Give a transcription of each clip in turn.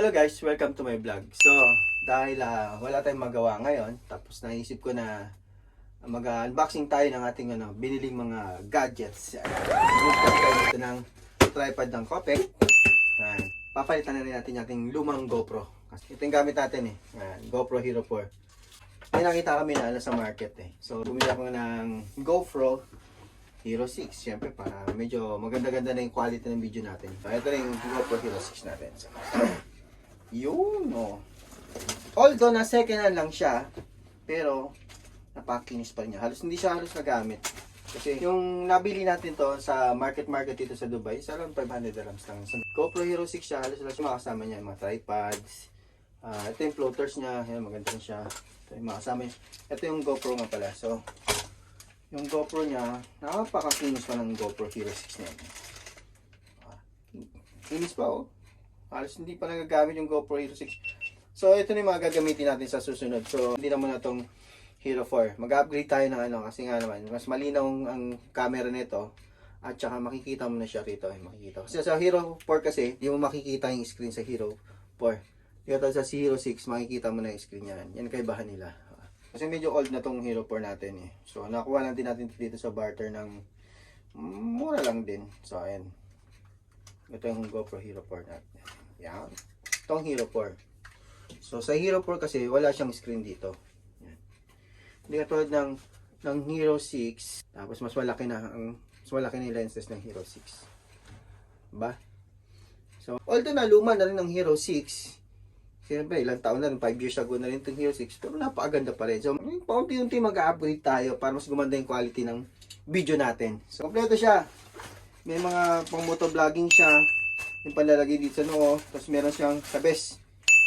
Hello guys, welcome to my vlog. So, dahil wala tayong magawa ngayon, tapos naisip ko na mag-unboxing tayo ng ating biniling mga gadgets. Bumili tayo dito ng tripod ng Kopek. Papalitan na rin natin yung ating lumang GoPro. Kasi ito yung gamit natin GoPro Hero 4. May nakita kami na sa market So, bumili ako ng GoPro Hero 6. Siyempre, para medyo maganda-ganda na yung quality ng video natin. So, ito rin yung GoPro Hero 6 natin. So, yun, although na second hand lang siya, pero napakinis pa niya. Hindi siya halos nagamit. Kasi yung nabili natin to sa market dito sa Dubai, isa lang 500 dirhams lang. So, GoPro Hero 6 siya, halos lang siya makasama niya, yung mga tripods. Ito yung floaters niya, yan, maganda rin siya. Ito yung makasama niya. Ito yung GoPro nga pala. So, yung GoPro niya, napakakinis pa ng GoPro Hero 6 niya. Kinis pa halos hindi pa nagagamit yung GoPro Hero 6. So, ito na yung mga gagamitin natin sa susunod. So, hindi naman na itong Hero 4. Mag-upgrade tayo ng kasi nga naman, mas malinaw ang camera nito. At saka makikita mo na siya rito. Makikita. Kasi sa Hero 4 kasi, hindi mo makikita yung screen sa Hero 4. Dito sa Hero 6, makikita mo na yung screen yan. Yan kaibahan nila. Kasi medyo old na tong Hero 4 natin So, nakuha lang din natin dito sa barter ng mura lang din. So, ayan. Ito yung GoPro Hero 4 natin. Yan. Itong Hero 4. So, sa Hero 4 kasi, wala siyang screen dito. Yan. Hindi katulad ng Hero 6. Tapos, mas malaki na yung lenses ng Hero 6. Diba? So, although na luma na rin ng Hero 6, siyempre, ilang taon na rin, 5 years ago na rin itong Hero 6, pero napakaganda pa rin. So, paunti-unti mag-upgrade tayo para mas gumanda yung quality ng video natin. So, kompleto siya. May mga pang motovlogging siya. Yung panlalagay dito sa noo. Tapos meron siyang sabes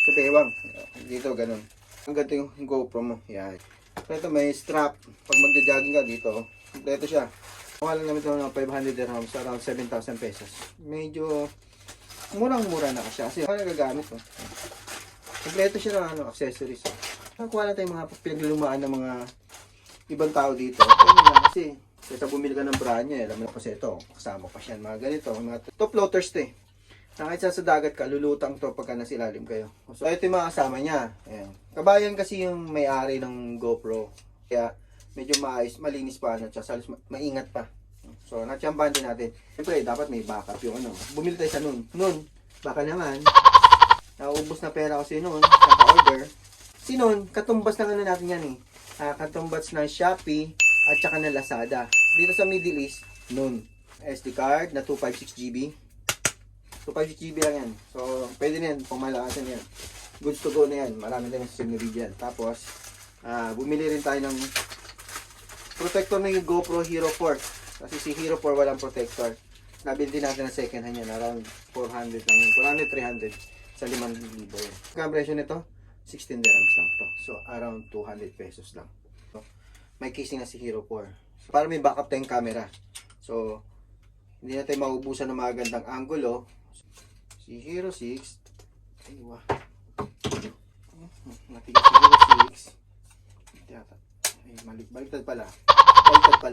sa bewang. Dito, ganun. Ang ganda yung GoPro mo. Yan. Ito may strap. Pag magja-jogging ka dito, kompleto siya. Mukha lang namin ito ng 500 dirhams, around 7,000 pesos. Medyo murang-mura na kasi. Kasi ako nagagamit ko. Kompleto siya ng accessories. Nakuha na tayong mga pinaglumaan ng mga ibang tao dito. Kasi kaya bumili ka ng brand niya, alam mo kasi ito, kasama pa siya, mga ganito, mga top floaters Nakita sa dagat ka, lulutang to pagka nasilalim kayo. So, ito yung mga kasama niya. Ayan. Kabayan kasi yung may-ari ng GoPro. Kaya, medyo maayos, malinis pa, salos maingat pa. So, natsambahan din natin. Siyempre, dapat may backup yung Bumili tayo sa Noon. Baka naman, naubos na pera kasi noon, naka-order. Si Noon, katumbas ng natin yan katumbas ng Shopee, at saka ng Lazada. Dito sa Middle East, Noon. SD card na 256GB. 256GB lang yan. So, pwede na yan. Pumalakasan yan. Goods to go na yan. Marami tayong susunod video yan. Tapos, bumili rin tayo ng protector ng GoPro Hero 4. Kasi si Hero 4 walang protector. Nabili din natin na second hand yan. Around 400 lang yan. 400, 300 sa 5,000 yan. Compression nito, 16 dirhams lang to. So, around 200 pesos lang. So, may casing na si Hero 4. So, para may backup tayong camera. So, hindi natin maubusan ng mga gandang angulo. Si Hero 6. Aywa. Matigas si Hero 6. Ay, baliktad pala.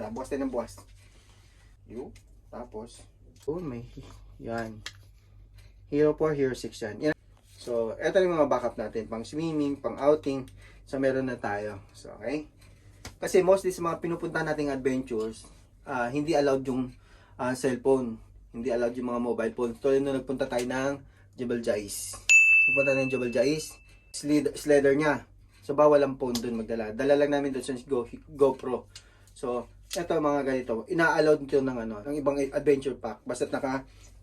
Buwas tayo ng buwas. Yung. Tapos. May. Yan. Hero 4, Hero 6 yan. So, eto yung mga backup natin. Pang swimming, pang outing. So, meron na tayo. So, okay. Kasi mostly sa mga pinupunta nating adventures, hindi allowed yung cellphone. Hindi allowed yung mga mobile phone. So, nung nagpunta tayo ng Jebel Jais. Pupunta tayo ng Jebel Jais. Slider niya. So, bawal ang phone dun magdala. Dala lang namin dun sa GoPro. So, eto mga ganito. Ina-allowed nito ng ibang adventure pack. Basta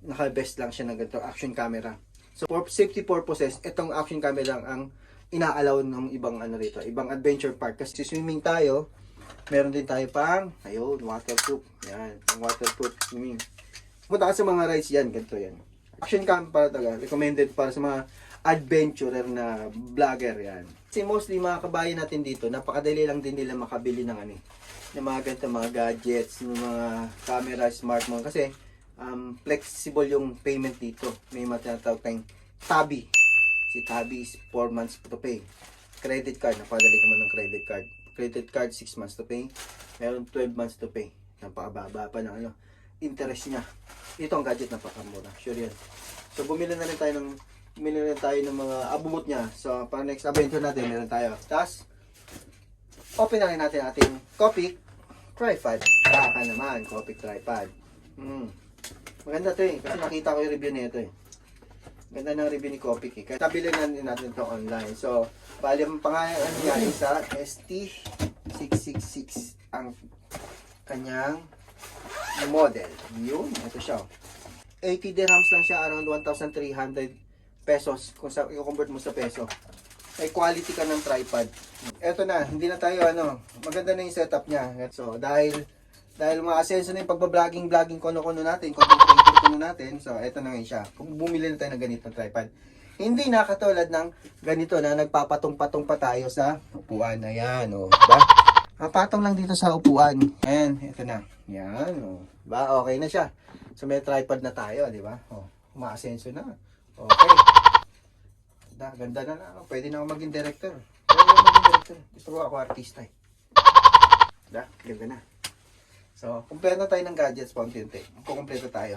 naka-best lang siya ng ganito. Action camera. So, for safety purposes, itong action camera lang ang ina-allow ng ibang rito. Ibang adventure park. Kasi swimming tayo. Meron din tayo pang, waterproof. Yan, pang waterproof swimming. Punta ka sa mga rides yan, ganito yan. Action cam para talaga, recommended para sa mga adventurer na vlogger yan. Kasi mostly mga kabayan natin dito, napakadali lang din nila makabili ng ng mga ganito, mga gadgets, ng mga camera, smartphone. Kasi flexible yung payment dito. May matinatawag tayong Tabi. Si Tabi is 4 months to pay. Credit card, napadali ko man ng credit card. Credit card, 6 months to pay. Meron 12 months to pay. Napakababa pa ng interest niya. Ito ang gadget, napakamura. Sure yan. So, bumili na rin tayo ng bumili rin tayo ng mga abumot niya. So, para next adventure natin, meron tayo. Tapos, open na rin natin ating Copic tripod. Baka naman, Copic tripod. Maganda to eh, kasi nakita ko yung review nito eh. Ganda ng review ni Copic eh. Kaya nabili na natin ito online. So, bali ang pangalan niya isa, ST666 ang kanyang model. Yun, ito siya. 80 dirhams lang siya, around 1,300 pesos kung i-convert mo sa peso. May quality ka ng tripod. Eto na, hindi na tayo maganda na yung setup niya. So, dahil mga asenso na yung pagbabloging kono-kono natin, content creator kono natin, so eto na nga siya. Kung bumili na tayo ng ganitong tripod. Hindi na katulad ng ganito na nagpapatong-patong pa tayo sa upuan. Ayan, diba? Patong lang dito sa upuan. Ayan, eto na. Yan, diba? Okay na siya. So, may tripod na tayo, diba? Umaasenso na. Okay. Ganda na. Pwede na ako maging director. Gusto ko ako artista eh. Ganda na. So, kumpleto na tayo ng gadgets paunti-unti. Kukumpleto tayo.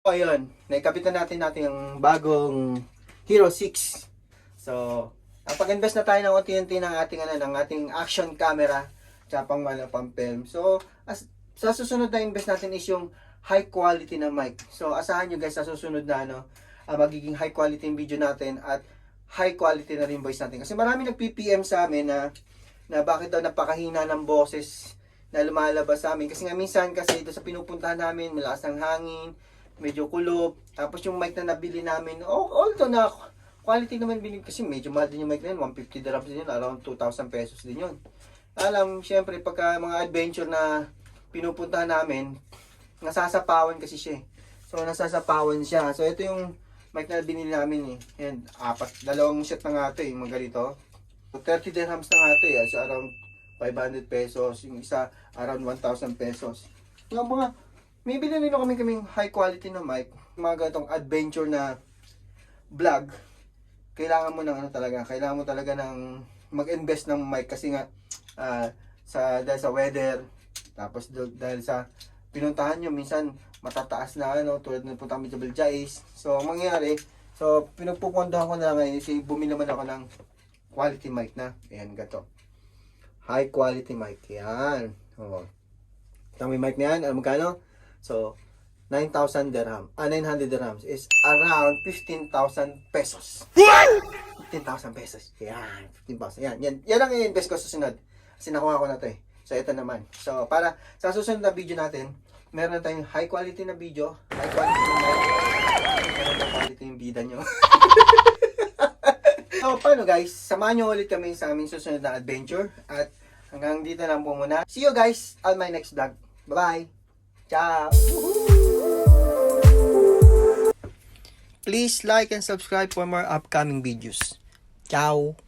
Ayun, naikapitan natin yung bagong Hero 6. So, napag-invest na tayo ng unti-unti ng ating action camera tsaka pang film. So, sa susunod na invest natin is yung high quality na mic. So, asahan nyo guys sa susunod na magiging high quality yung video natin at high quality na rin voice natin. Kasi marami nag-PPM sa amin na bakit daw napakahina ng boses na lumalabas sa amin. Kasi nga minsan kasi ito sa pinupuntahan namin, malakas ng hangin, medyo kulob. Tapos yung mic na nabili namin, although na quality naman bilhin kasi medyo mahal din yung mic na yun, 150 dirhams din yun, around 2,000 pesos din yun. Alam, syempre pagka mga adventure na pinupuntahan namin, nasasapawan kasi siya eh. So nasasapawan siya. So ito yung mic na binili namin eh. Yan, dalawang set na nga ito eh, mga ganito. So 30 dirhams na nga ito eh, so around 500 pesos, yung isa around 1,000 pesos. Yung mga, may bilhin nila kaming high quality na mic, mga ganitong adventure na vlog. Kailangan mo talaga ng mag-invest ng mic kasi nga dahil sa weather, tapos dahil sa pinuntahan nyo, minsan matataas na tulad ng punta kami sa Biljais. So, ang mangyayari, pinagpupuntahan ko na ngayon, bumili naman ako ng quality mic na, ayan, gato. High quality mic, yan. Ito may mic na yan, alam mo kano? So, 9,000 dirham, 900 dirhams is around 15,000 pesos. What? 15,000 pesos. Yan, 15,000. Yan ang i-invest ko sa sunod. Kasi nakuha ko na to eh. So, ito naman. So, para sa susunod na video natin, meron na tayong high quality na video, high quality na mic, meron na quality yung bida nyo. So, paano guys? Samahan nyo ulit kami sa aming susunod na adventure. At hanggang dito lang po muna. See you guys on my next vlog. Bye-bye! Ciao! Please like and subscribe for more upcoming videos. Ciao!